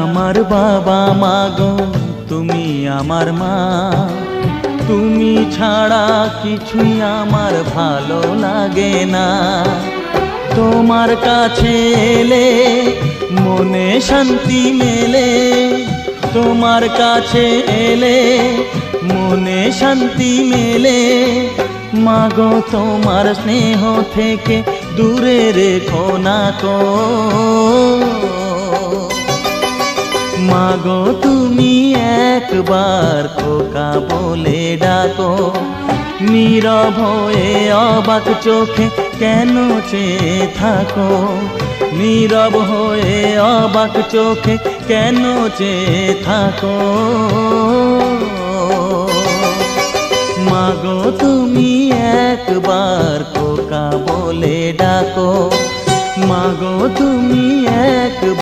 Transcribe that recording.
আমার বাবা মা গো তুমি আমার মা, তুমি ছাড়া কিছুই আমার ভালো লাগে না। তোমার কাছে এলে মনে শান্তি মেলে, তোমার কাছে এলে মনে শান্তি মেলে। মাগো তোমার স্নেহ থেকে দূরে রেখো না কো। মাগো তুমি একবার খোকা বলে ডাকো, নীরব হয়ে অবাক চোখে কেন চেয়ে থাকো, নীরব হয়ে অবাক চোখে কেন চেয়ে থাকো। মাগো তুমি একবার খোকা বলে ডাকো, মাগো তুমি একবার